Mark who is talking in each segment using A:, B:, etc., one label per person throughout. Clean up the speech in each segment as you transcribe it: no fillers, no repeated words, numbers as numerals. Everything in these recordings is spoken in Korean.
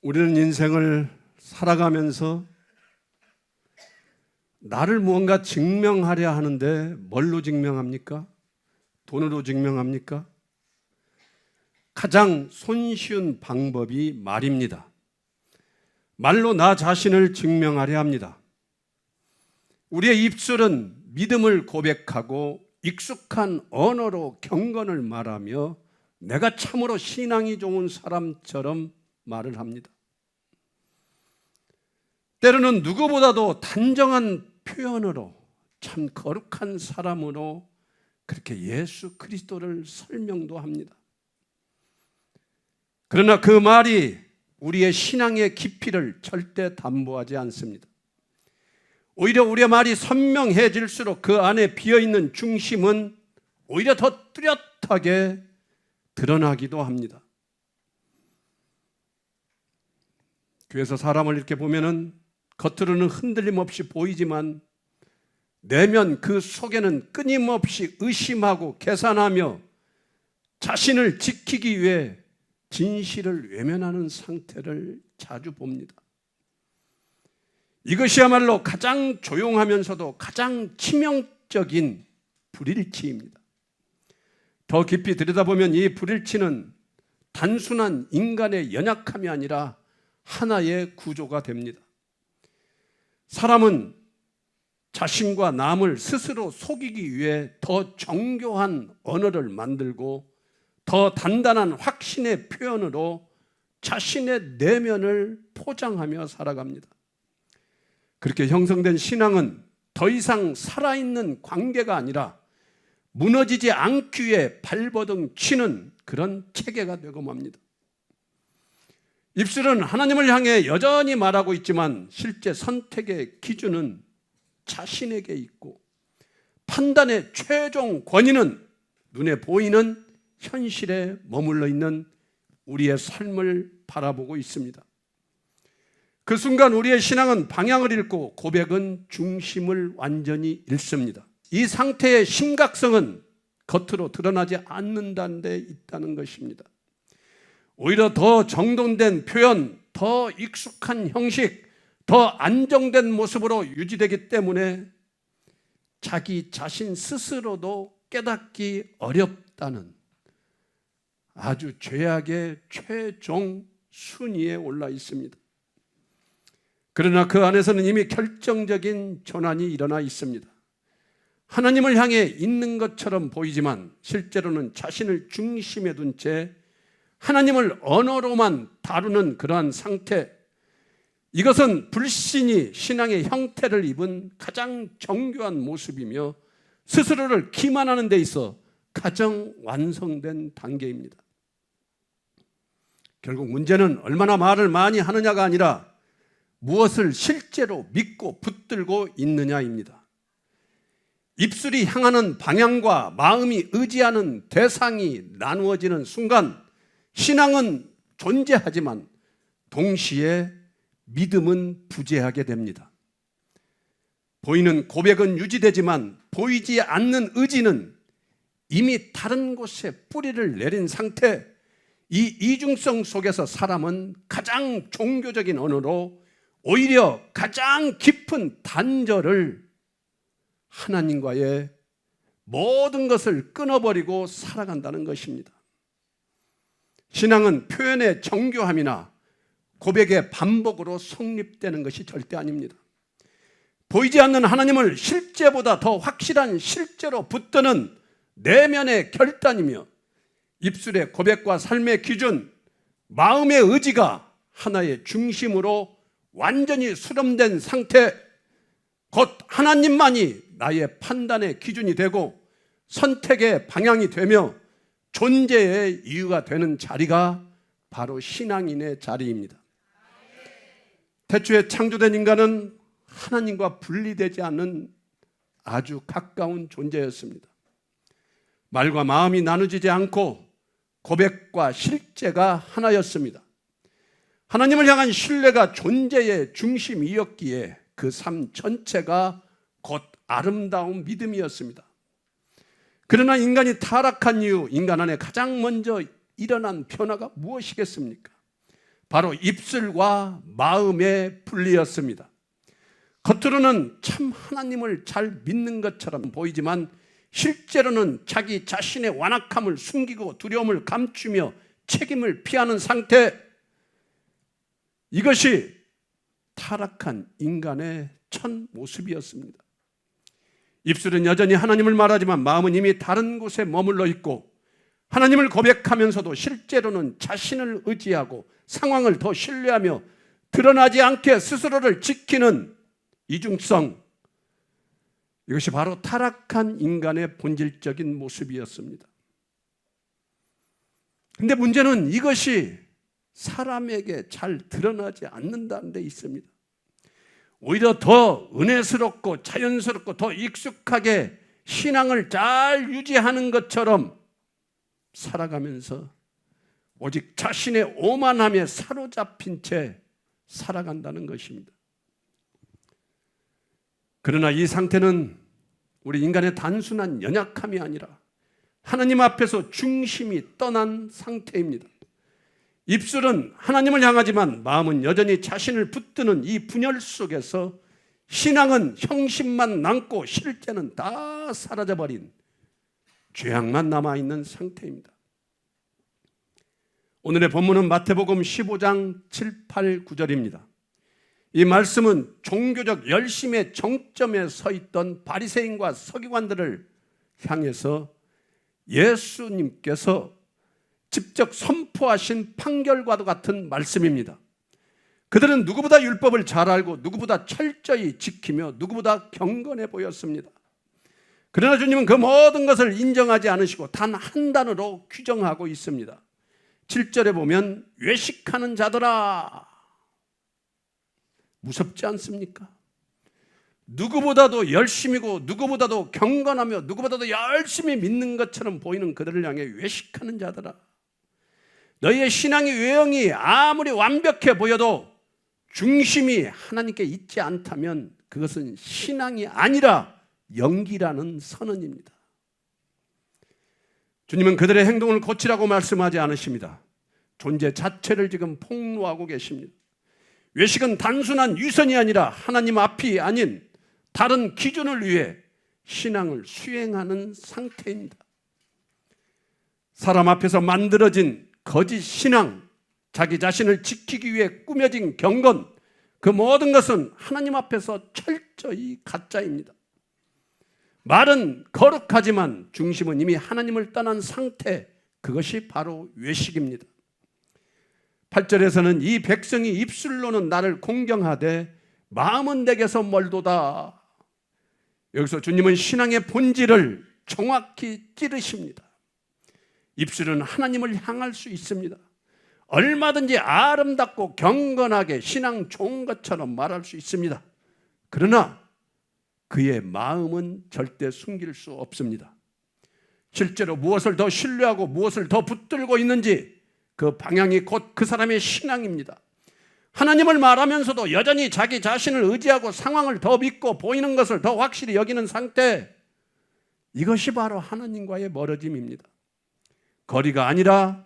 A: 우리는 인생을 살아가면서 나를 무언가 증명하려 하는데 뭘로 증명합니까? 돈으로 증명합니까? 가장 손쉬운 방법이 말입니다. 말로 나 자신을 증명하려 합니다. 우리의 입술은 믿음을 고백하고 익숙한 언어로 경건을 말하며 내가 참으로 신앙이 좋은 사람처럼 말을 합니다. 때로는 누구보다도 단정한 표현으로 참 거룩한 사람으로 그렇게 예수 그리스도를 설명도 합니다. 그러나 그 말이 우리의 신앙의 깊이를 절대 담보하지 않습니다. 오히려 우리의 말이 선명해질수록 그 안에 비어있는 중심은 오히려 더 뚜렷하게 드러나기도 합니다. 교회에서 사람을 이렇게 보면은 겉으로는 흔들림 없이 보이지만 내면 그 속에는 끊임없이 의심하고 계산하며 자신을 지키기 위해 진실을 외면하는 상태를 자주 봅니다. 이것이야말로 가장 조용하면서도 가장 치명적인 불일치입니다. 더 깊이 들여다보면 이 불일치는 단순한 인간의 연약함이 아니라 하나의 구조가 됩니다. 사람은 자신과 남을 스스로 속이기 위해 더 정교한 언어를 만들고 더 단단한 확신의 표현으로 자신의 내면을 포장하며 살아갑니다. 그렇게 형성된 신앙은 더 이상 살아있는 관계가 아니라 무너지지 않기 위해 발버둥 치는 그런 체계가 되고 맙니다. 입술은 하나님을 향해 여전히 말하고 있지만 실제 선택의 기준은 자신에게 있고 판단의 최종 권위는 눈에 보이는 현실에 머물러 있는 우리의 삶을 바라보고 있습니다. 그 순간 우리의 신앙은 방향을 잃고 고백은 중심을 완전히 잃습니다. 이 상태의 심각성은 겉으로 드러나지 않는다는 데 있다는 것입니다. 오히려 더 정돈된 표현, 더 익숙한 형식, 더 안정된 모습으로 유지되기 때문에 자기 자신 스스로도 깨닫기 어렵다는 아주 죄악의 최종 순위에 올라 있습니다. 그러나 그 안에서는 이미 결정적인 전환이 일어나 있습니다. 하나님을 향해 있는 것처럼 보이지만 실제로는 자신을 중심에 둔 채 하나님을 언어로만 다루는 그러한 상태, 이것은 불신이 신앙의 형태를 입은 가장 정교한 모습이며 스스로를 기만하는 데 있어 가장 완성된 단계입니다. 결국 문제는 얼마나 말을 많이 하느냐가 아니라 무엇을 실제로 믿고 붙들고 있느냐입니다. 입술이 향하는 방향과 마음이 의지하는 대상이 나누어지는 순간 신앙은 존재하지만 동시에 믿음은 부재하게 됩니다. 보이는 고백은 유지되지만 보이지 않는 의지는 이미 다른 곳에 뿌리를 내린 상태, 이 이중성 속에서 사람은 가장 종교적인 언어로 오히려 가장 깊은 단절을 하나님과의 모든 것을 끊어버리고 살아간다는 것입니다. 신앙은 표현의 정교함이나 고백의 반복으로 성립되는 것이 절대 아닙니다. 보이지 않는 하나님을 실제보다 더 확실한 실제로 붙드는 내면의 결단이며 입술의 고백과 삶의 기준, 마음의 의지가 하나의 중심으로 완전히 수렴된 상태, 곧 하나님만이 나의 판단의 기준이 되고 선택의 방향이 되며 존재의 이유가 되는 자리가 바로 신앙인의 자리입니다. 태초에 창조된 인간은 하나님과 분리되지 않는 아주 가까운 존재였습니다. 말과 마음이 나누지지 않고 고백과 실제가 하나였습니다. 하나님을 향한 신뢰가 존재의 중심이었기에 그 삶 전체가 곧 아름다운 믿음이었습니다. 그러나 인간이 타락한 이후 인간 안에 가장 먼저 일어난 변화가 무엇이겠습니까? 바로 입술과 마음의 분리였습니다. 겉으로는 참 하나님을 잘 믿는 것처럼 보이지만 실제로는 자기 자신의 완악함을 숨기고 두려움을 감추며 책임을 피하는 상태, 이것이 타락한 인간의 첫 모습이었습니다. 입술은 여전히 하나님을 말하지만 마음은 이미 다른 곳에 머물러 있고, 하나님을 고백하면서도 실제로는 자신을 의지하고 상황을 더 신뢰하며 드러나지 않게 스스로를 지키는 이중성, 이것이 바로 타락한 인간의 본질적인 모습이었습니다. 그런데 문제는 이것이 사람에게 잘 드러나지 않는다는 데 있습니다. 오히려 더 은혜스럽고 자연스럽고 더 익숙하게 신앙을 잘 유지하는 것처럼 살아가면서 오직 자신의 오만함에 사로잡힌 채 살아간다는 것입니다. 그러나 이 상태는 우리 인간의 단순한 연약함이 아니라 하나님 앞에서 중심이 떠난 상태입니다. 입술은 하나님을 향하지만 마음은 여전히 자신을 붙드는 이 분열 속에서 신앙은 형식만 남고 실제는 다 사라져버린 죄악만 남아있는 상태입니다. 오늘의 본문은 마태복음 15장 7, 8, 9절입니다. 이 말씀은 종교적 열심의 정점에 서 있던 바리새인과 서기관들을 향해서 예수님께서 직접 선포하신 판결과도 같은 말씀입니다. 그들은 누구보다 율법을 잘 알고 누구보다 철저히 지키며 누구보다 경건해 보였습니다. 그러나 주님은 그 모든 것을 인정하지 않으시고 단 한 단어로 규정하고 있습니다. 7절에 보면 외식하는 자들아. 무섭지 않습니까? 누구보다도 열심이고 누구보다도 경건하며 누구보다도 열심히 믿는 것처럼 보이는 그들을 향해 외식하는 자들아. 너희의 신앙의 외형이 아무리 완벽해 보여도 중심이 하나님께 있지 않다면 그것은 신앙이 아니라 연기라는 선언입니다. 주님은 그들의 행동을 고치라고 말씀하지 않으십니다. 존재 자체를 지금 폭로하고 계십니다. 외식은 단순한 유선이 아니라 하나님 앞이 아닌 다른 기준을 위해 신앙을 수행하는 상태입니다. 사람 앞에서 만들어진 거짓 신앙, 자기 자신을 지키기 위해 꾸며진 경건, 그 모든 것은 하나님 앞에서 철저히 가짜입니다. 말은 거룩하지만 중심은 이미 하나님을 떠난 상태, 그것이 바로 외식입니다. 8절에서는 이 백성이 입술로는 나를 공경하되 마음은 내게서 멀도다. 여기서 주님은 신앙의 본질을 정확히 찌르십니다. 입술은 하나님을 향할 수 있습니다. 얼마든지 아름답고 경건하게 신앙 좋은 것처럼 말할 수 있습니다. 그러나 그의 마음은 절대 숨길 수 없습니다. 실제로 무엇을 더 신뢰하고 무엇을 더 붙들고 있는지 그 방향이 곧 그 사람의 신앙입니다. 하나님을 말하면서도 여전히 자기 자신을 의지하고 상황을 더 믿고 보이는 것을 더 확실히 여기는 상태, 이것이 바로 하나님과의 멀어짐입니다. 거리가 아니라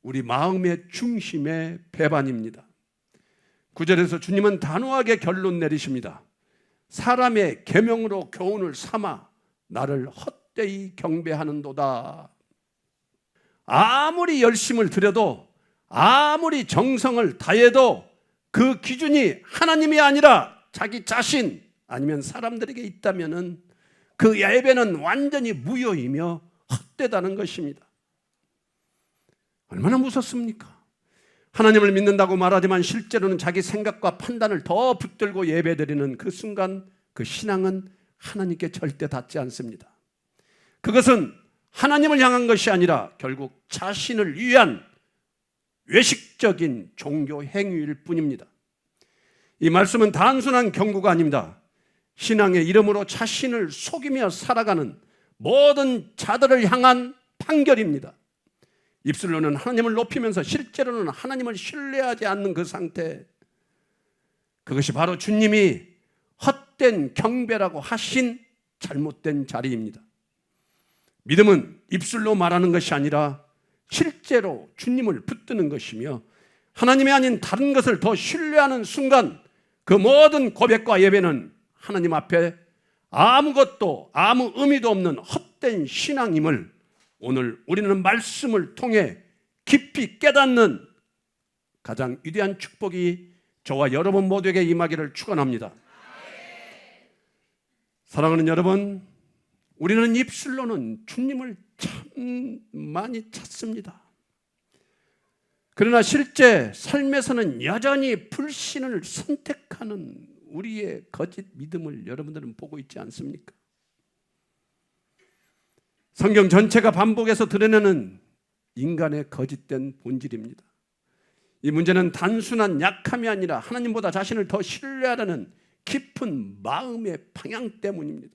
A: 우리 마음의 중심의 배반입니다. 9절에서 주님은 단호하게 결론 내리십니다. 사람의 계명으로 교훈을 삼아 나를 헛되이 경배하는도다. 아무리 열심을 들여도 아무리 정성을 다해도 그 기준이 하나님이 아니라 자기 자신 아니면 사람들에게 있다면 그 예배는 완전히 무효이며 헛되다는 것입니다. 얼마나 무섭습니까? 하나님을 믿는다고 말하지만 실제로는 자기 생각과 판단을 더 붙들고 예배드리는 그 순간 그 신앙은 하나님께 절대 닿지 않습니다. 그것은 하나님을 향한 것이 아니라 결국 자신을 위한 외식적인 종교 행위일 뿐입니다. 이 말씀은 단순한 경고가 아닙니다. 신앙의 이름으로 자신을 속이며 살아가는 모든 자들을 향한 판결입니다. 입술로는 하나님을 높이면서 실제로는 하나님을 신뢰하지 않는 그 상태, 그것이 바로 주님이 헛된 경배라고 하신 잘못된 자리입니다. 믿음은 입술로 말하는 것이 아니라 실제로 주님을 붙드는 것이며 하나님이 아닌 다른 것을 더 신뢰하는 순간 그 모든 고백과 예배는 하나님 앞에 아무것도 아무 의미도 없는 헛된 신앙임을 오늘 우리는 말씀을 통해 깊이 깨닫는 가장 위대한 축복이 저와 여러분 모두에게 임하기를 축원합니다. 사랑하는 여러분, 우리는 입술로는 주님을 참 많이 찾습니다. 그러나 실제 삶에서는 여전히 불신을 선택하는 우리의 거짓 믿음을 여러분들은 보고 있지 않습니까? 성경 전체가 반복해서 드러내는 인간의 거짓된 본질입니다. 이 문제는 단순한 약함이 아니라 하나님보다 자신을 더 신뢰하려는 깊은 마음의 방향 때문입니다.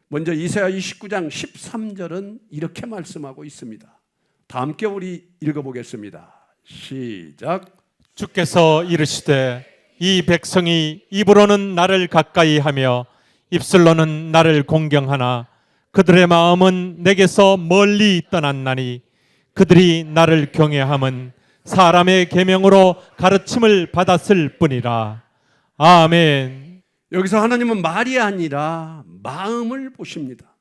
A: 먼저 이사야 29장 13절은 이렇게 말씀하고 있습니다. 다 함께 우리 읽어보겠습니다. 시작.
B: 주께서 이르시되 이 백성이 입으로는 나를 가까이 하며 입술로는 나를 공경하나 그들의 마음은 내게서 멀리 떠났나니 그들이 나를 경외함은 사람의 계명으로 가르침을 받았을 뿐이라. 아멘.
A: 여기서 하나님은 말이 아니라 마음을 보십니다.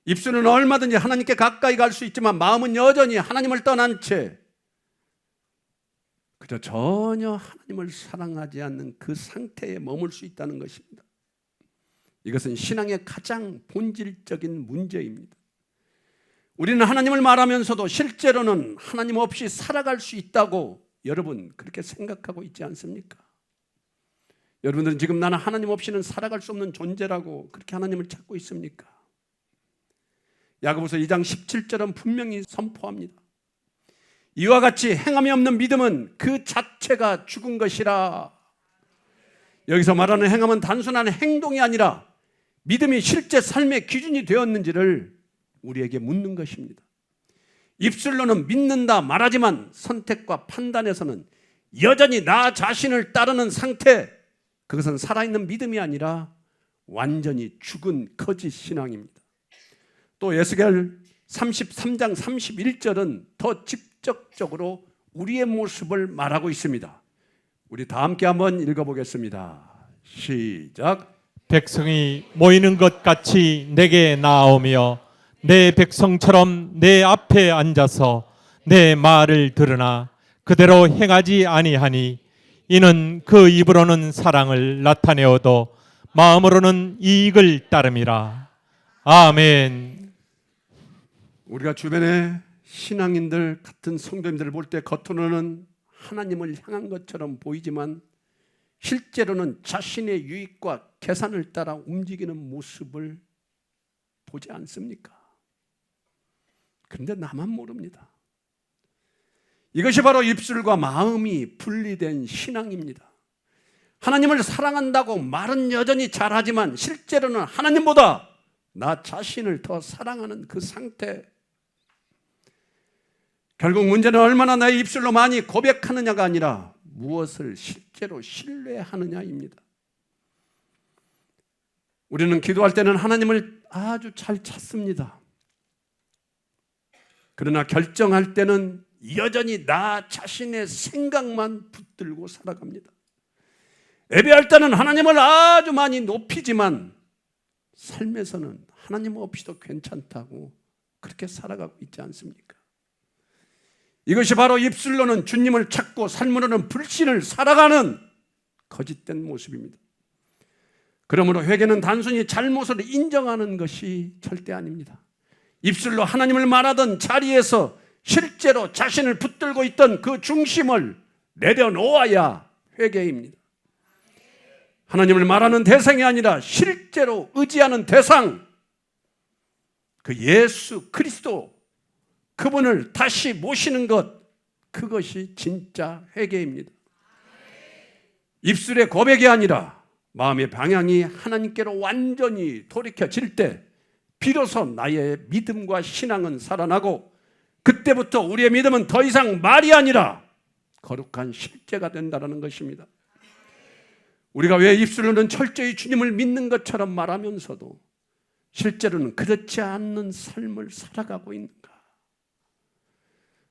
A: 입술은 얼마든지 하나님께 가까이 갈 수 있지만 마음은 여전히 하나님을 떠난 채 그저 전혀 하나님을 사랑하지 않는 그 상태에 머물 수 있다는 것입니다. 이것은 신앙의 가장 본질적인 문제입니다. 우리는 하나님을 말하면서도 실제로는 하나님 없이 살아갈 수 있다고 여러분 그렇게 생각하고 있지 않습니까? 여러분들은 지금 나는 하나님 없이는 살아갈 수 없는 존재라고 그렇게 하나님을 찾고 있습니까? 야고보서 2장 17절은 분명히 선포합니다. 이와 같이 행함이 없는 믿음은 그 자체가 죽은 것이라. 여기서 말하는 행함은 단순한 행동이 아니라 믿음이 실제 삶의 기준이 되었는지를 우리에게 묻는 것입니다. 입술로는 믿는다 말하지만 선택과 판단에서는 여전히 나 자신을 따르는 상태, 그것은 살아있는 믿음이 아니라 완전히 죽은 거짓 신앙입니다. 또 에스겔 33장 31절은 더 직접적으로 우리의 모습을 말하고 있습니다. 우리 다 함께 한번 읽어보겠습니다. 시작.
B: 백성이 모이는 것 같이 내게 나아오며 내 백성처럼 내 앞에 앉아서 내 말을 들으나 그대로 행하지 아니하니 이는 그 입으로는 사랑을 나타내어도 마음으로는 이익을 따름이라. 아멘.
A: 우리가 주변에 신앙인들 같은 성도님들을 볼 때 겉으로는 하나님을 향한 것처럼 보이지만 실제로는 자신의 유익과 계산을 따라 움직이는 모습을 보지 않습니까? 그런데 나만 모릅니다. 이것이 바로 입술과 마음이 분리된 신앙입니다. 하나님을 사랑한다고 말은 여전히 잘하지만 실제로는 하나님보다 나 자신을 더 사랑하는 그 상태. 결국 문제는 얼마나 나의 입술로 많이 고백하느냐가 아니라 무엇을 실제로 신뢰하느냐입니다. 우리는 기도할 때는 하나님을 아주 잘 찾습니다. 그러나 결정할 때는 여전히 나 자신의 생각만 붙들고 살아갑니다. 예배할 때는 하나님을 아주 많이 높이지만 삶에서는 하나님 없이도 괜찮다고 그렇게 살아가고 있지 않습니까? 이것이 바로 입술로는 주님을 찾고 삶으로는 불신을 살아가는 거짓된 모습입니다. 그러므로 회개는 단순히 잘못을 인정하는 것이 절대 아닙니다. 입술로 하나님을 말하던 자리에서 실제로 자신을 붙들고 있던 그 중심을 내려놓아야 회개입니다. 하나님을 말하는 대상이 아니라 실제로 의지하는 대상, 그 예수 그리스도, 그분을 다시 모시는 것, 그것이 진짜 회개입니다. 입술의 고백이 아니라 마음의 방향이 하나님께로 완전히 돌이켜질 때 비로소 나의 믿음과 신앙은 살아나고 그때부터 우리의 믿음은 더 이상 말이 아니라 거룩한 실제가 된다는 것입니다. 우리가 왜 입술로는 철저히 주님을 믿는 것처럼 말하면서도 실제로는 그렇지 않는 삶을 살아가고 있는가?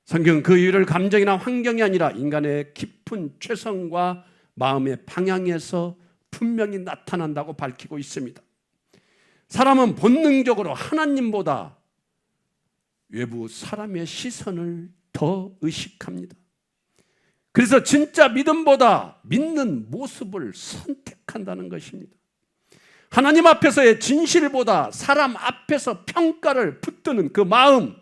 A: 성경은 그 이유를 감정이나 환경이 아니라 인간의 깊은 죄성과 마음의 방향에서 분명히 나타난다고 밝히고 있습니다. 사람은 본능적으로 하나님보다 외부 사람의 시선을 더 의식합니다. 그래서 진짜 믿음보다 믿는 모습을 선택한다는 것입니다. 하나님 앞에서의 진실보다 사람 앞에서 평가를 붙드는 그 마음,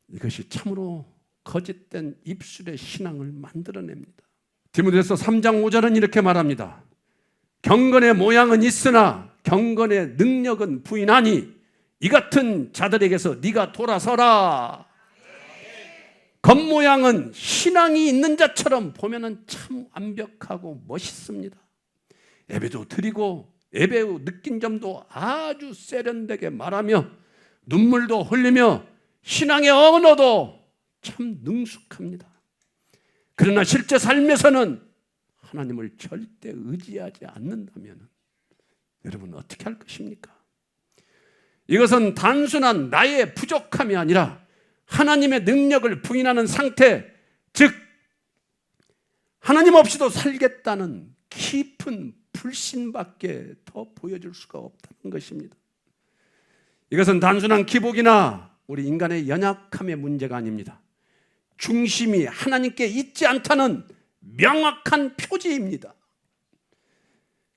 A: 이것이 참으로 거짓된 입술의 신앙을 만들어냅니다. 디모데후서 3장 5절은 이렇게 말합니다. 경건의 모양은 있으나 경건의 능력은 부인하니 이 같은 자들에게서 네가 돌아서라. 겉모양은 신앙이 있는 자처럼 보면은 참 완벽하고 멋있습니다. 예배도 드리고 예배 후 느낀 점도 아주 세련되게 말하며 눈물도 흘리며 신앙의 언어도 참 능숙합니다. 그러나 실제 삶에서는 하나님을 절대 의지하지 않는다면 여러분 어떻게 할 것입니까? 이것은 단순한 나의 부족함이 아니라 하나님의 능력을 부인하는 상태, 즉 하나님 없이도 살겠다는 깊은 불신밖에 더 보여줄 수가 없다는 것입니다. 이것은 단순한 기복이나 우리 인간의 연약함의 문제가 아닙니다. 중심이 하나님께 있지 않다는 명확한 표지입니다.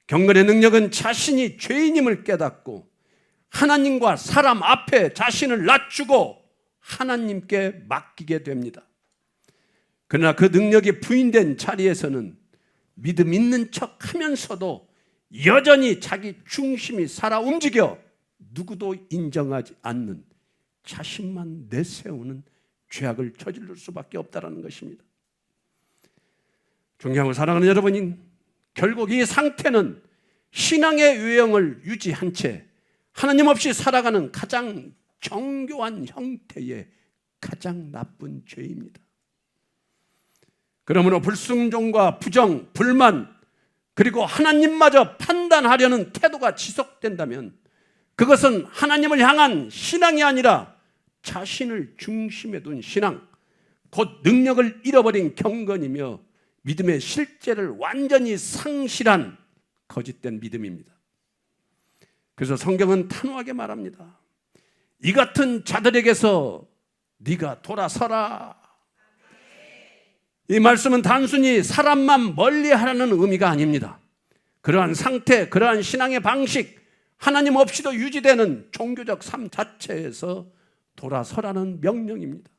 A: 경건의 능력은 자신이 죄인임을 깨닫고 하나님과 사람 앞에 자신을 낮추고 하나님께 맡기게 됩니다. 그러나 그 능력이 부인된 자리에서는 믿음 있는 척 하면서도 여전히 자기 중심이 살아 움직여 누구도 인정하지 않는 자신만 내세우는 죄악을 저지를 수밖에 없다는 것입니다. 존경하고 사랑하는 여러분, 결국 이 상태는 신앙의 유형을 유지한 채 하나님 없이 살아가는 가장 정교한 형태의 가장 나쁜 죄입니다. 그러므로 불순종과 부정, 불만, 그리고 하나님마저 판단하려는 태도가 지속된다면 그것은 하나님을 향한 신앙이 아니라 자신을 중심에 둔 신앙, 곧 능력을 잃어버린 경건이며 믿음의 실제를 완전히 상실한 거짓된 믿음입니다. 그래서 성경은 단호하게 말합니다. 이 같은 자들에게서 네가 돌아서라. 이 말씀은 단순히 사람만 멀리하라는 의미가 아닙니다. 그러한 상태, 그러한 신앙의 방식, 하나님 없이도 유지되는 종교적 삶 자체에서 돌아서라는 명령입니다.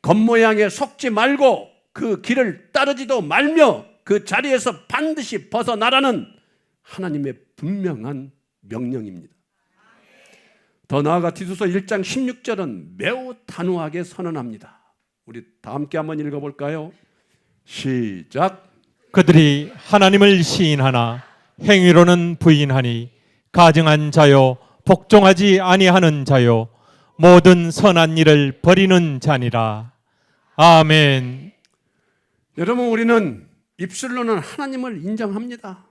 A: 겉모양에 속지 말고 그 길을 따르지도 말며 그 자리에서 반드시 벗어나라는 하나님의 분명한 명령입니다. 더 나아가 디도서 1장 16절은 매우 단호하게 선언합니다. 우리 다 함께 한번 읽어볼까요? 시작.
B: 그들이 하나님을 시인하나 행위로는 부인하니 가증한 자요 복종하지 아니하는 자요 모든 선한 일을 버리는 자니라. 아멘.
A: 여러분, 우리는 입술로는 하나님을 인정합니다.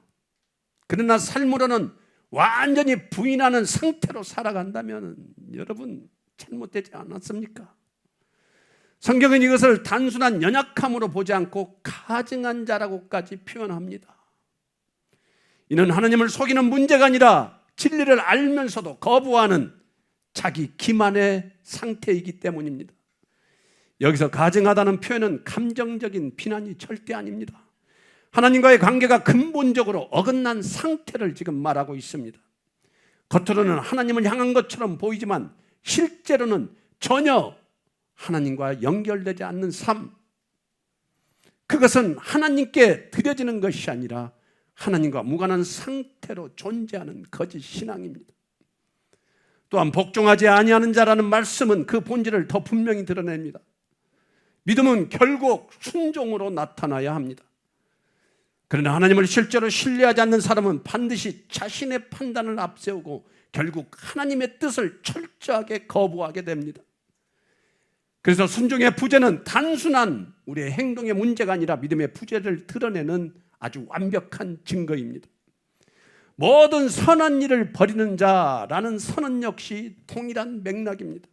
A: 그러나 삶으로는 완전히 부인하는 상태로 살아간다면 여러분 잘못되지 않았습니까? 성경은 이것을 단순한 연약함으로 보지 않고 가증한 자라고까지 표현합니다. 이는 하나님을 속이는 문제가 아니라 진리를 알면서도 거부하는 자기 기만의 상태이기 때문입니다. 여기서 가증하다는 표현은 감정적인 비난이 절대 아닙니다. 하나님과의 관계가 근본적으로 어긋난 상태를 지금 말하고 있습니다. 겉으로는 하나님을 향한 것처럼 보이지만 실제로는 전혀 하나님과 연결되지 않는 삶, 그것은 하나님께 드려지는 것이 아니라 하나님과 무관한 상태로 존재하는 거짓 신앙입니다. 또한 복종하지 아니하는 자라는 말씀은 그 본질을 더 분명히 드러냅니다. 믿음은 결국 순종으로 나타나야 합니다. 그러나 하나님을 실제로 신뢰하지 않는 사람은 반드시 자신의 판단을 앞세우고 결국 하나님의 뜻을 철저하게 거부하게 됩니다. 그래서 순종의 부재는 단순한 우리의 행동의 문제가 아니라 믿음의 부재를 드러내는 아주 완벽한 증거입니다. 모든 선한 일을 버리는 자라는 선언 역시 동일한 맥락입니다.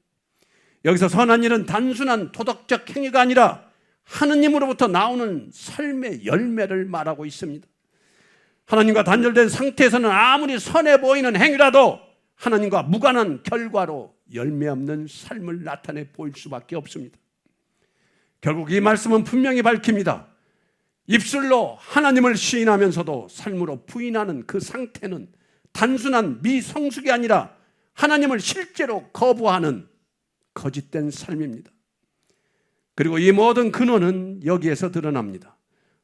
A: 여기서 선한 일은 단순한 도덕적 행위가 아니라 하느님으로부터 나오는 삶의 열매를 말하고 있습니다. 하나님과 단절된 상태에서는 아무리 선해 보이는 행위라도 하나님과 무관한 결과로 열매 없는 삶을 나타내 보일 수밖에 없습니다. 결국 이 말씀은 분명히 밝힙니다. 입술로 하나님을 시인하면서도 삶으로 부인하는 그 상태는 단순한 미성숙이 아니라 하나님을 실제로 거부하는 거짓된 삶입니다. 그리고 이 모든 근원은 여기에서 드러납니다.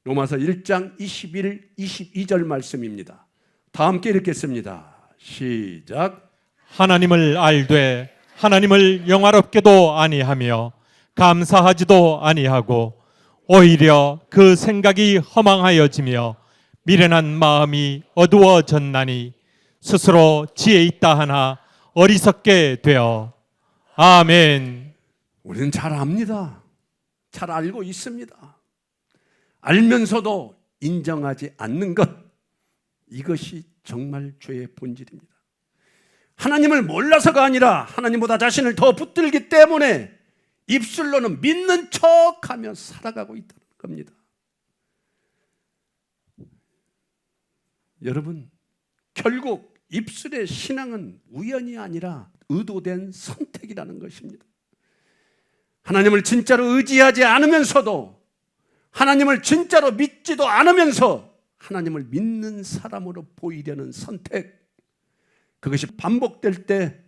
A: 로마서 1장 21, 22절 말씀입니다. 다 함께 읽겠습니다. 시작.
B: 하나님을 알되 하나님을 영화롭게도 아니하며 감사하지도 아니하고 오히려 그 생각이 허망하여지며 미련한 마음이 어두워졌나니 스스로 지혜 있다 하나 어리석게 되어. 아멘.
A: 우리는 잘 압니다. 잘 알고 있습니다. 알면서도 인정하지 않는 것, 이것이 정말 죄의 본질입니다. 하나님을 몰라서가 아니라 하나님보다 자신을 더 붙들기 때문에 입술로는 믿는 척하며 살아가고 있다는 겁니다. 여러분, 결국 입술의 신앙은 우연이 아니라 의도된 선택이라는 것입니다. 하나님을 진짜로 의지하지 않으면서도, 하나님을 진짜로 믿지도 않으면서 하나님을 믿는 사람으로 보이려는 선택, 그것이 반복될 때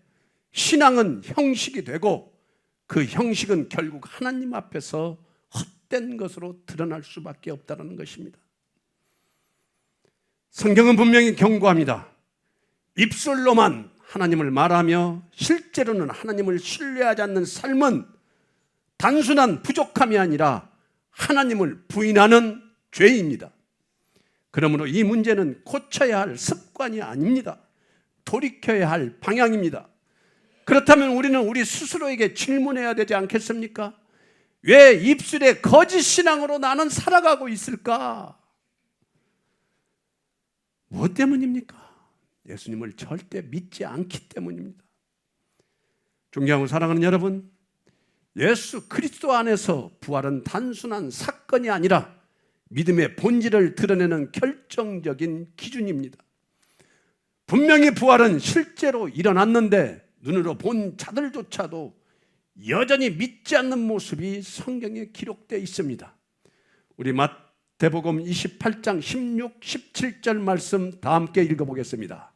A: 신앙은 형식이 되고 그 형식은 결국 하나님 앞에서 헛된 것으로 드러날 수밖에 없다는 것입니다. 성경은 분명히 경고합니다. 입술로만 하나님을 말하며 실제로는 하나님을 신뢰하지 않는 삶은 단순한 부족함이 아니라 하나님을 부인하는 죄입니다. 그러므로 이 문제는 고쳐야 할 습관이 아닙니다. 돌이켜야 할 방향입니다. 그렇다면 우리는 우리 스스로에게 질문해야 되지 않겠습니까? 왜 입술의 거짓 신앙으로 나는 살아가고 있을까? 무엇 때문입니까? 예수님을 절대 믿지 않기 때문입니다. 존경하고 사랑하는 여러분, 예수 그리스도 안에서 부활은 단순한 사건이 아니라 믿음의 본질을 드러내는 결정적인 기준입니다. 분명히 부활은 실제로 일어났는데 눈으로 본 자들조차도 여전히 믿지 않는 모습이 성경에 기록되어 있습니다. 우리 마태복음 28장 16, 17절 말씀 다 함께 읽어보겠습니다.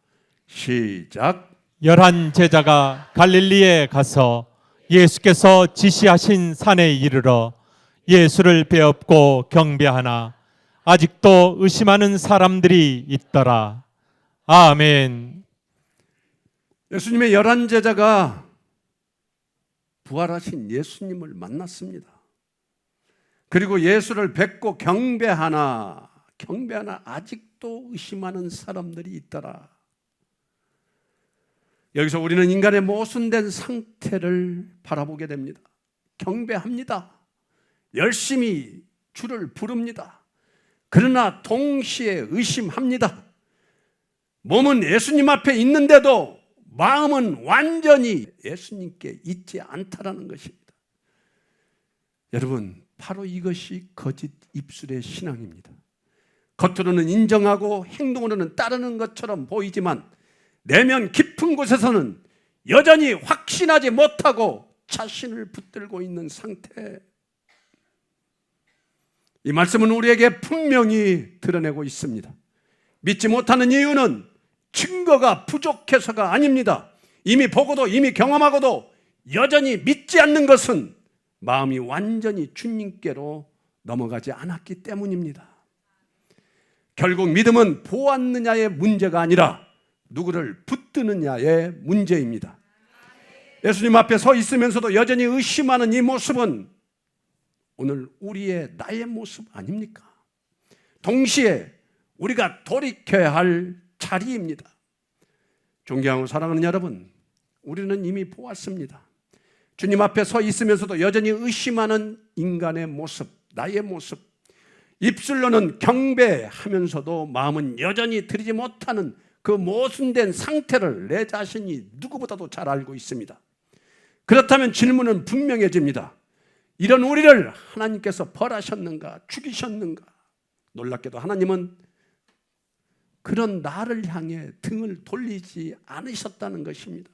A: 시작.
B: 11 제자가 갈릴리에 가서 예수께서 지시하신 산에 이르러 예수를 배웁고 경배하나 아직도 의심하는 사람들이 있더라. 아멘.
A: 예수님의 11 제자가 부활하신 예수님을 만났습니다. 그리고 예수를 뵙고 경배하나 아직도 의심하는 사람들이 있더라. 여기서 우리는 인간의 모순된 상태를 바라보게 됩니다. 경배합니다. 열심히 주를 부릅니다. 그러나 동시에 의심합니다. 몸은 예수님 앞에 있는데도 마음은 완전히 예수님께 있지 않다라는 것입니다. 여러분, 바로 이것이 거짓 입술의 신앙입니다. 겉으로는 인정하고 행동으로는 따르는 것처럼 보이지만 내면 깊은 곳에서는 여전히 확신하지 못하고 자신을 붙들고 있는 상태. 이 말씀은 우리에게 분명히 드러내고 있습니다. 믿지 못하는 이유는 증거가 부족해서가 아닙니다. 이미 보고도 이미 경험하고도 여전히 믿지 않는 것은 마음이 완전히 주님께로 넘어가지 않았기 때문입니다. 결국 믿음은 보았느냐의 문제가 아니라 누구를 붙드느냐의 문제입니다. 예수님 앞에 서 있으면서도 여전히 의심하는 이 모습은 오늘 우리의 나의 모습 아닙니까? 동시에 우리가 돌이켜야 할 자리입니다. 존경하고 사랑하는 여러분, 우리는 이미 보았습니다. 주님 앞에 서 있으면서도 여전히 의심하는 인간의 모습, 나의 모습, 입술로는 경배하면서도 마음은 여전히 드리지 못하는 그 모순된 상태를 내 자신이 누구보다도 잘 알고 있습니다. 그렇다면 질문은 분명해집니다. 이런 우리를 하나님께서 벌하셨는가, 죽이셨는가? 놀랍게도 하나님은 그런 나를 향해 등을 돌리지 않으셨다는 것입니다.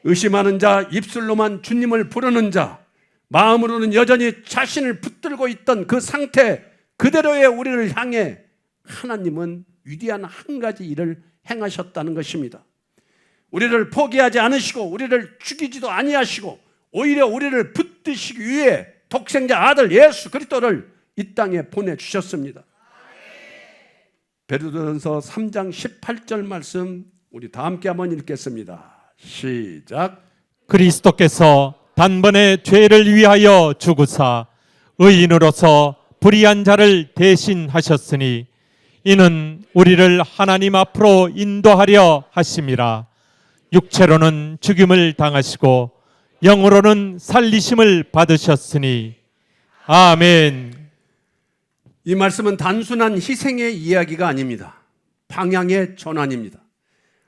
A: 의심하는 자, 입술로만 주님을 부르는 자, 마음으로는 여전히 자신을 붙들고 있던 그 상태 그대로의 우리를 향해 하나님은 위대한 한 가지 일을 행하셨다는 것입니다. 우리를 포기하지 않으시고 우리를 죽이지도 아니하시고 오히려 우리를 붙드시기 위해 독생자 아들 예수 그리스도를 이 땅에 보내주셨습니다. 베드로전서 3장 18절 말씀 우리 다 함께 한번 읽겠습니다. 시작.
B: 그리스도께서 단번에 죄를 위하여 죽으사 의인으로서 불의한 자를 대신하셨으니 이는 우리를 하나님 앞으로 인도하려 하심이라. 육체로는 죽임을 당하시고 영으로는 살리심을 받으셨으니 아멘.
A: 이 말씀은 단순한 희생의 이야기가 아닙니다. 방향의 전환입니다.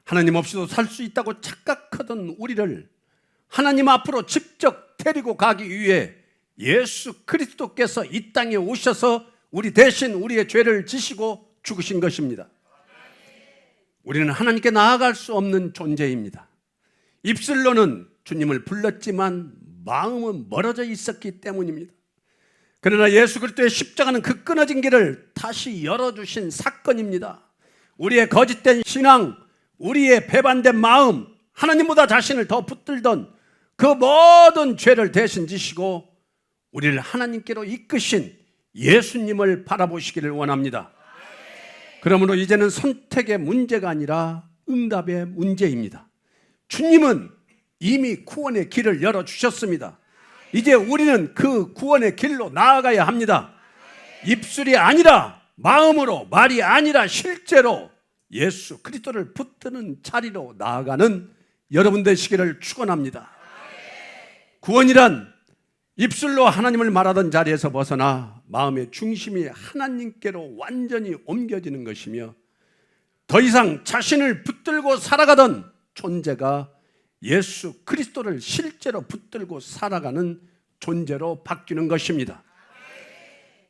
A: 하나님 없이도 살 수 있다고 착각하던 우리를 하나님 앞으로 직접 데리고 가기 위해 예수 그리스도께서 이 땅에 오셔서 우리 대신 우리의 죄를 지시고 죽으신 것입니다. 우리는 하나님께 나아갈 수 없는 존재입니다. 입술로는 주님을 불렀지만 마음은 멀어져 있었기 때문입니다. 그러나 예수 그리스도의 십자가는 그 끊어진 길을 다시 열어주신 사건입니다. 우리의 거짓된 신앙, 우리의 배반된 마음, 하나님보다 자신을 더 붙들던 그 모든 죄를 대신 지시고 우리를 하나님께로 이끄신 예수님을 바라보시기를 원합니다. 그러므로 이제는 선택의 문제가 아니라 응답의 문제입니다. 주님은 이미 구원의 길을 열어주셨습니다. 이제 우리는 그 구원의 길로 나아가야 합니다. 입술이 아니라 마음으로, 말이 아니라 실제로 예수 그리스도를 붙드는 자리로 나아가는 여러분 되시기를 축원합니다. 구원이란 입술로 하나님을 말하던 자리에서 벗어나 마음의 중심이 하나님께로 완전히 옮겨지는 것이며 더 이상 자신을 붙들고 살아가던 존재가 예수 그리스도를 실제로 붙들고 살아가는 존재로 바뀌는 것입니다.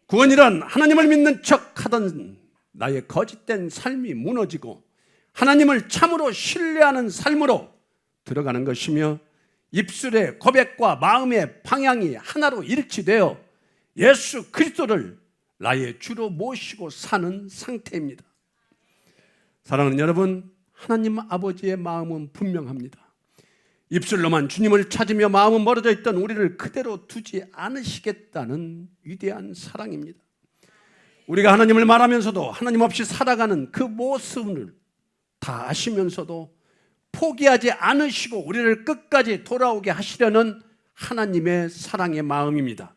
A: 구원이란 하나님을 믿는 척 하던 나의 거짓된 삶이 무너지고 하나님을 참으로 신뢰하는 삶으로 들어가는 것이며 입술의 고백과 마음의 방향이 하나로 일치되어 예수 그리스도를 나의 주로 모시고 사는 상태입니다. 사랑하는 여러분, 하나님 아버지의 마음은 분명합니다. 입술로만 주님을 찾으며 마음은 멀어져 있던 우리를 그대로 두지 않으시겠다는 위대한 사랑입니다. 우리가 하나님을 말하면서도 하나님 없이 살아가는 그 모습을 다 아시면서도 포기하지 않으시고 우리를 끝까지 돌아오게 하시려는 하나님의 사랑의 마음입니다.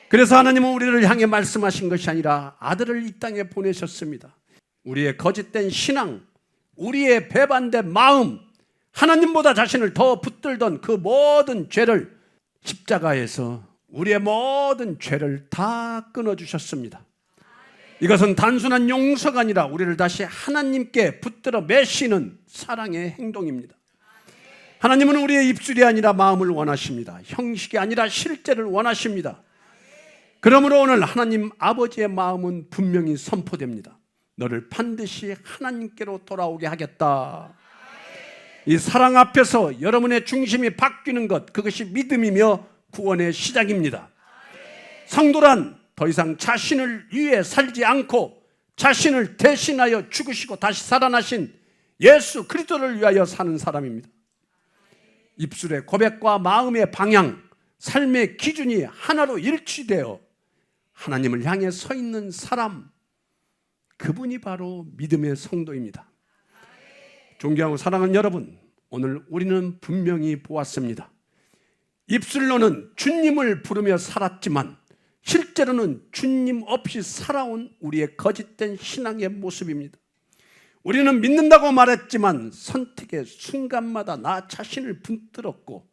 A: 그래서 하나님은 우리를 향해 말씀하신 것이 아니라 아들을 이 땅에 보내셨습니다. 우리의 거짓된 신앙, 우리의 배반된 마음, 하나님보다 자신을 더 붙들던 그 모든 죄를 십자가에서 우리의 모든 죄를 다 끊어주셨습니다. 이것은 단순한 용서가 아니라 우리를 다시 하나님께 붙들어 매시는 사랑의 행동입니다. 하나님은 우리의 입술이 아니라 마음을 원하십니다. 형식이 아니라 실제를 원하십니다. 그러므로 오늘 하나님 아버지의 마음은 분명히 선포됩니다. 너를 반드시 하나님께로 돌아오게 하겠다. 이 사랑 앞에서 여러분의 중심이 바뀌는 것, 그것이 믿음이며 구원의 시작입니다. 성도란 더 이상 자신을 위해 살지 않고 자신을 대신하여 죽으시고 다시 살아나신 예수 그리스도를 위하여 사는 사람입니다. 입술의 고백과 마음의 방향, 삶의 기준이 하나로 일치되어 하나님을 향해 서 있는 사람, 그분이 바로 믿음의 성도입니다. 존경하고 사랑하는 여러분, 오늘 우리는 분명히 보았습니다. 입술로는 주님을 부르며 살았지만 실제로는 주님 없이 살아온 우리의 거짓된 신앙의 모습입니다. 우리는 믿는다고 말했지만 선택의 순간마다 나 자신을 붙들었고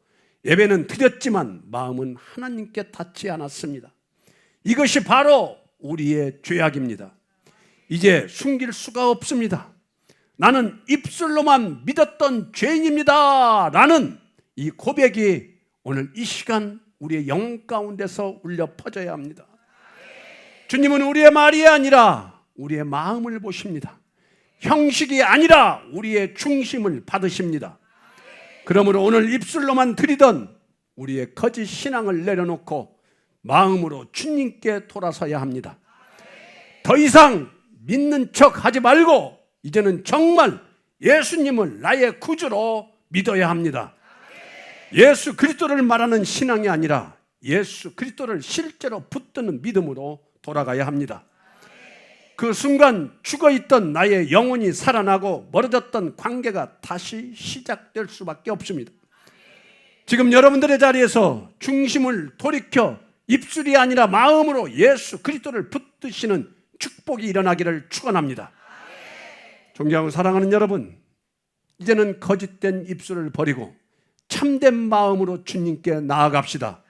A: 예배는 드렸지만 마음은 하나님께 닿지 않았습니다. 이것이 바로 우리의 죄악입니다. 이제 숨길 수가 없습니다. 나는 입술로만 믿었던 죄인입니다 라는 이 고백이 오늘 이 시간 우리의 영 가운데서 울려 퍼져야 합니다. 주님은 우리의 말이 아니라 우리의 마음을 보십니다. 형식이 아니라 우리의 중심을 받으십니다. 그러므로 오늘 입술로만 드리던 우리의 거짓 신앙을 내려놓고 마음으로 주님께 돌아서야 합니다. 더 이상 믿는 척 하지 말고 이제는 정말 예수님을 나의 구주로 믿어야 합니다. 예수 그리스도를 말하는 신앙이 아니라 예수 그리스도를 실제로 붙드는 믿음으로 돌아가야 합니다. 그 순간 죽어있던 나의 영혼이 살아나고 멀어졌던 관계가 다시 시작될 수밖에 없습니다. 지금 여러분들의 자리에서 중심을 돌이켜 입술이 아니라 마음으로 예수 그리스도를 붙드시는 축복이 일어나기를 축원합니다. 존경하고 사랑하는 여러분, 이제는 거짓된 입술을 버리고 참된 마음으로 주님께 나아갑시다.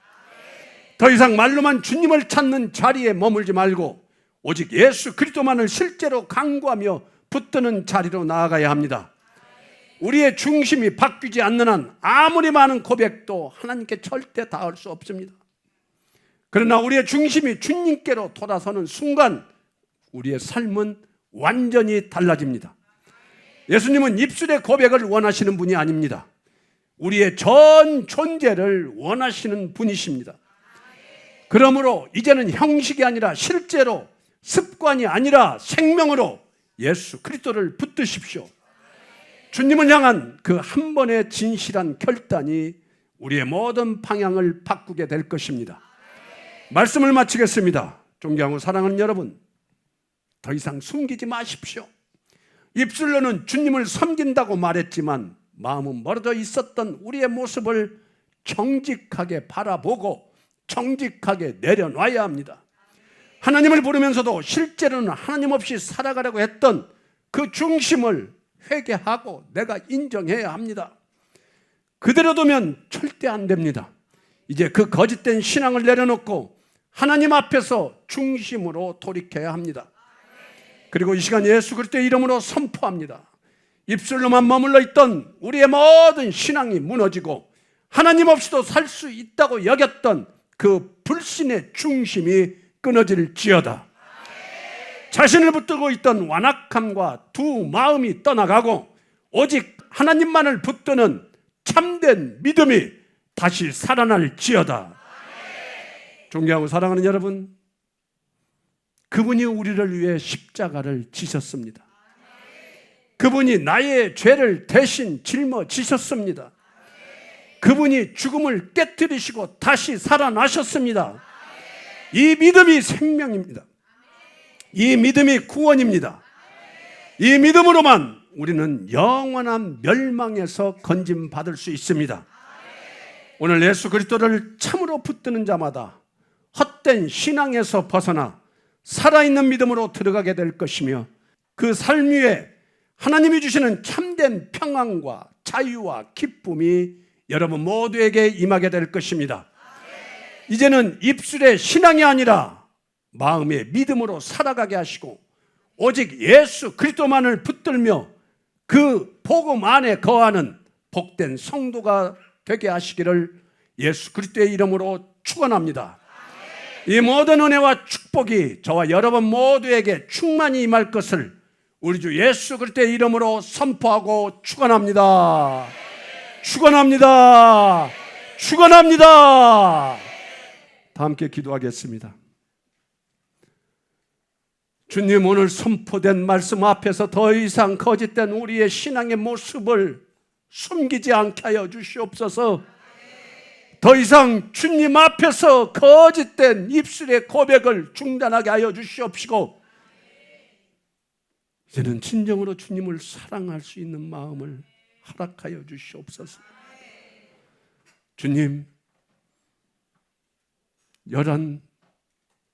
A: 더 이상 말로만 주님을 찾는 자리에 머물지 말고 오직 예수 그리스도만을 실제로 간구하며 붙드는 자리로 나아가야 합니다. 우리의 중심이 바뀌지 않는 한 아무리 많은 고백도 하나님께 절대 닿을 수 없습니다. 그러나 우리의 중심이 주님께로 돌아서는 순간 우리의 삶은 완전히 달라집니다. 예수님은 입술의 고백을 원하시는 분이 아닙니다. 우리의 전 존재를 원하시는 분이십니다. 그러므로 이제는 형식이 아니라 실제로 습관이 아니라 생명으로 예수 그리스도를 붙드십시오. 주님을 향한 그 한 번의 진실한 결단이 우리의 모든 방향을 바꾸게 될 것입니다. 말씀을 마치겠습니다. 존경하고 사랑하는 여러분, 더 이상 숨기지 마십시오. 입술로는 주님을 섬긴다고 말했지만 마음은 멀어져 있었던 우리의 모습을 정직하게 바라보고 정직하게 내려놔야 합니다. 하나님을 부르면서도 실제로는 하나님 없이 살아가려고 했던 그 중심을 회개하고 내가 인정해야 합니다. 그대로 두면 절대 안 됩니다. 이제 그 거짓된 신앙을 내려놓고 하나님 앞에서 중심으로 돌이켜야 합니다. 그리고 이 시간 예수 그리스도의 이름으로 선포합니다. 입술로만 머물러 있던 우리의 모든 신앙이 무너지고 하나님 없이도 살 수 있다고 여겼던 그 불신의 중심이 끊어질지어다. 자신을 붙들고 있던 완악함과 두 마음이 떠나가고 오직 하나님만을 붙드는 참된 믿음이 다시 살아날지어다. 존경하고 사랑하는 여러분, 그분이 우리를 위해 십자가를 지셨습니다. 그분이 나의 죄를 대신 짊어지셨습니다. 그분이 죽음을 깨뜨리시고 다시 살아나셨습니다. 이 믿음이 생명입니다. 이 믿음이 구원입니다. 이 믿음으로만 우리는 영원한 멸망에서 건짐받을 수 있습니다. 오늘 예수 그리스도를 참으로 붙드는 자마다 헛된 신앙에서 벗어나 살아있는 믿음으로 들어가게 될 것이며 그 삶 위에 하나님이 주시는 참된 평안과 자유와 기쁨이 여러분 모두에게 임하게 될 것입니다. 이제는 입술의 신앙이 아니라 마음의 믿음으로 살아가게 하시고 오직 예수 그리스도만을 붙들며 그 복음 안에 거하는 복된 성도가 되게 하시기를 예수 그리스도의 이름으로 축원합니다. 이 모든 은혜와 축복이 저와 여러분 모두에게 충만히 임할 것을 우리 주 예수 그리스도의 이름으로 선포하고 축원합니다. 축원합니다. 축원합니다. 다 함께 기도하겠습니다. 주님, 오늘 선포된 말씀 앞에서 더 이상 거짓된 우리의 신앙의 모습을 숨기지 않게 하여 주시옵소서. 더 이상 주님 앞에서 거짓된 입술의 고백을 중단하게 하여 주시옵시고 이제는 진정으로 주님을 사랑할 수 있는 마음을 허락하여 주시옵소서. 주님, 11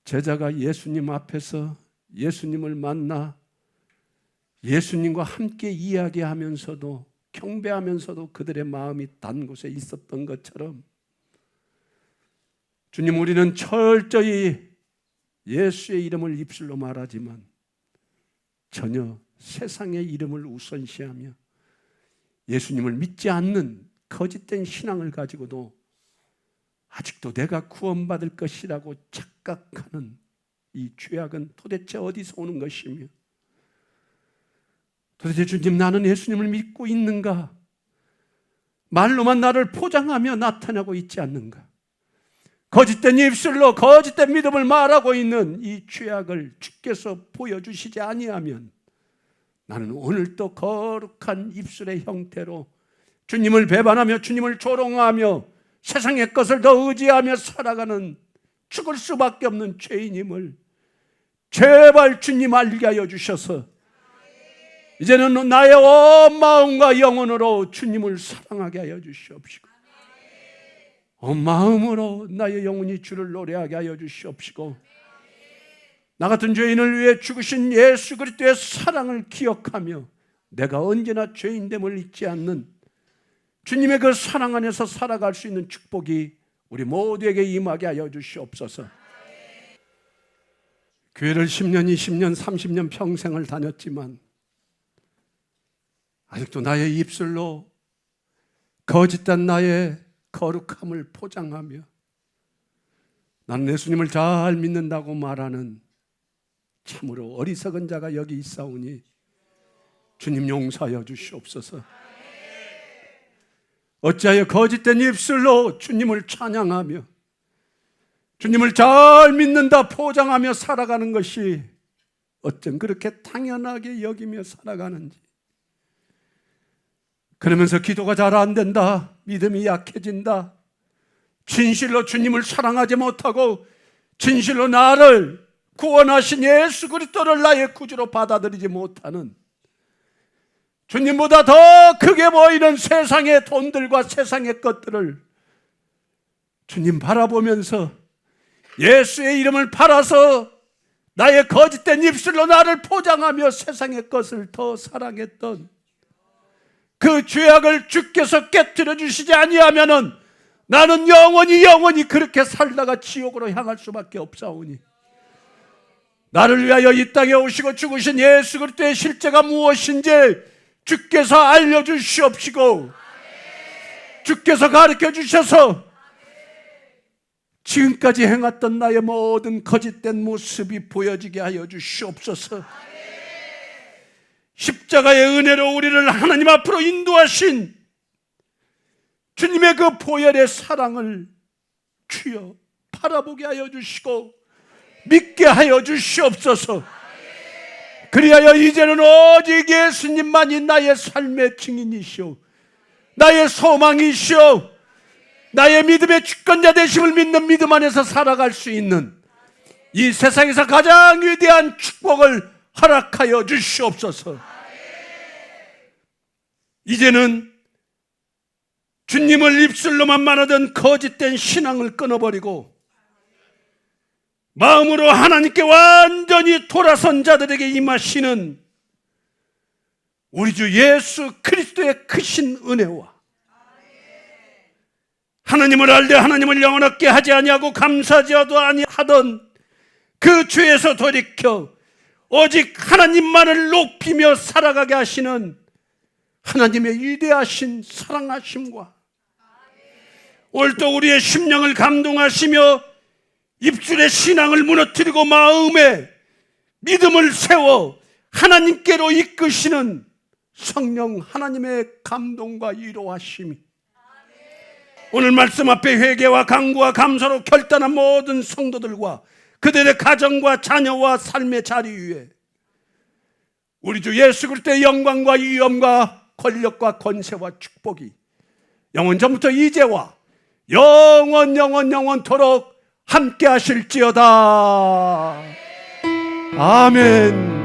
A: 제자가 예수님 앞에서 예수님을 만나 예수님과 함께 이야기하면서도 경배하면서도 그들의 마음이 단 곳에 있었던 것처럼 주님, 우리는 철저히 예수의 이름을 입술로 말하지만 전혀 세상의 이름을 우선시하며 예수님을 믿지 않는 거짓된 신앙을 가지고도 아직도 내가 구원받을 것이라고 착각하는 이 죄악은 도대체 어디서 오는 것이며, 도대체 주님, 나는 예수님을 믿고 있는가? 말로만 나를 포장하며 나타나고 있지 않는가? 거짓된 입술로 거짓된 믿음을 말하고 있는 이 죄악을 주께서 보여주시지 아니하면 나는 오늘도 거룩한 입술의 형태로 주님을 배반하며 주님을 조롱하며 세상의 것을 더 의지하며 살아가는 죽을 수밖에 없는 죄인임을 제발 주님 알게 하여 주셔서 이제는 나의 온 마음과 영혼으로 주님을 사랑하게 하여 주시옵시고, 온 마음으로 나의 영혼이 주를 노래하게 하여 주시옵시고, 나 같은 죄인을 위해 죽으신 예수 그리스도의 사랑을 기억하며 내가 언제나 죄인됨을 잊지 않는 주님의 그 사랑 안에서 살아갈 수 있는 축복이 우리 모두에게 임하게 하여 주시옵소서. 교회를 10년, 20년, 30년 평생을 다녔지만 아직도 나의 입술로 거짓된 나의 거룩함을 포장하며 나는 예수님을 잘 믿는다고 말하는 참으로 어리석은 자가 여기 있사오니 주님 용서하여 주시옵소서. 어찌하여 거짓된 입술로 주님을 찬양하며 주님을 잘 믿는다 포장하며 살아가는 것이 어쩜 그렇게 당연하게 여기며 살아가는지, 그러면서 기도가 잘 안 된다, 믿음이 약해진다, 진실로 주님을 사랑하지 못하고 진실로 나를 구원하신 예수 그리스도를 나의 구주로 받아들이지 못하는, 주님보다 더 크게 보이는 세상의 돈들과 세상의 것들을 주님 바라보면서 예수의 이름을 팔아서 나의 거짓된 입술로 나를 포장하며 세상의 것을 더 사랑했던 그 죄악을 주께서 깨뜨려 주시지 아니하면은 나는 영원히 그렇게 살다가 지옥으로 향할 수밖에 없사오니, 나를 위하여 이 땅에 오시고 죽으신 예수 그리스도의 실제가 무엇인지 주께서 알려주시옵시고, 주께서 가르쳐 주셔서 지금까지 행했던 나의 모든 거짓된 모습이 보여지게 하여 주시옵소서. 십자가의 은혜로 우리를 하나님 앞으로 인도하신 주님의 그 보혈의 사랑을 주여 바라보게 하여 주시고 믿게 하여 주시옵소서. 그리하여 이제는 오직 예수님만이 나의 삶의 증인이시오, 나의 소망이시오, 나의 믿음의 주권자 되심을 믿는 믿음 안에서 살아갈 수 있는 이 세상에서 가장 위대한 축복을 허락하여 주시옵소서. 이제는 주님을 입술로만 말하던 거짓된 신앙을 끊어버리고 마음으로 하나님께 완전히 돌아선 자들에게 임하시는 우리 주 예수 그리스도의 크신 은혜와 하나님을 알되 하나님을 영원하게 하지 아니하고 감사하지도 아니하던 그 죄에서 돌이켜 오직 하나님만을 높이며 살아가게 하시는 하나님의 위대하신 사랑하심과 오늘도 우리의 심령을 감동하시며 입술의 신앙을 무너뜨리고 마음에 믿음을 세워 하나님께로 이끄시는 성령 하나님의 감동과 위로하심이 오늘 말씀 앞에 회개와 간구와 감사로 결단한 모든 성도들과 그들의 가정과 자녀와 삶의 자리 위에 우리 주 예수 그리스도의 영광과 위엄과 권력과 권세와 축복이 영원 전부터 이제와 영원토록 함께 하실지어다. 아멘.